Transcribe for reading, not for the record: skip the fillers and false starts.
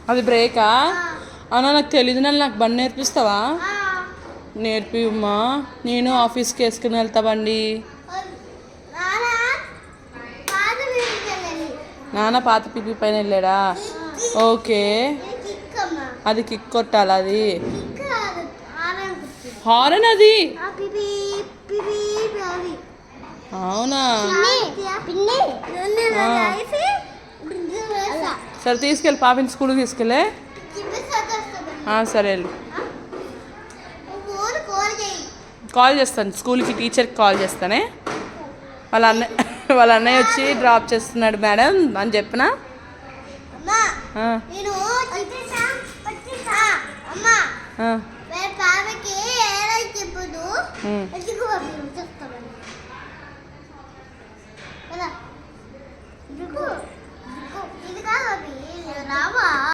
అది బ్రేకా? అవునా, నాకు తెలీదు. నాకు బండి నేర్పిస్తావా? నేర్పిమ్మా. నేను ఆఫీస్కి వేసుకుని వెళ్తా బండి. నాన్న పాత పిపి పైన వెళ్ళాడా? ఓకే. అది కిక్ కొట్టాలి. అది హారన్. అది అవునా? సరే తీసుకెళ్ళి పాపని స్కూల్కి తీసుకెళ్ళే. సరే వెళ్ళు. కాల్ చేస్తాను స్కూల్కి, టీచర్కి కాల్ చేస్తానే. వాళ్ళ అన్నయ్య వచ్చి డ్రాప్ చేస్తున్నాడు మేడం అని చెప్పిన.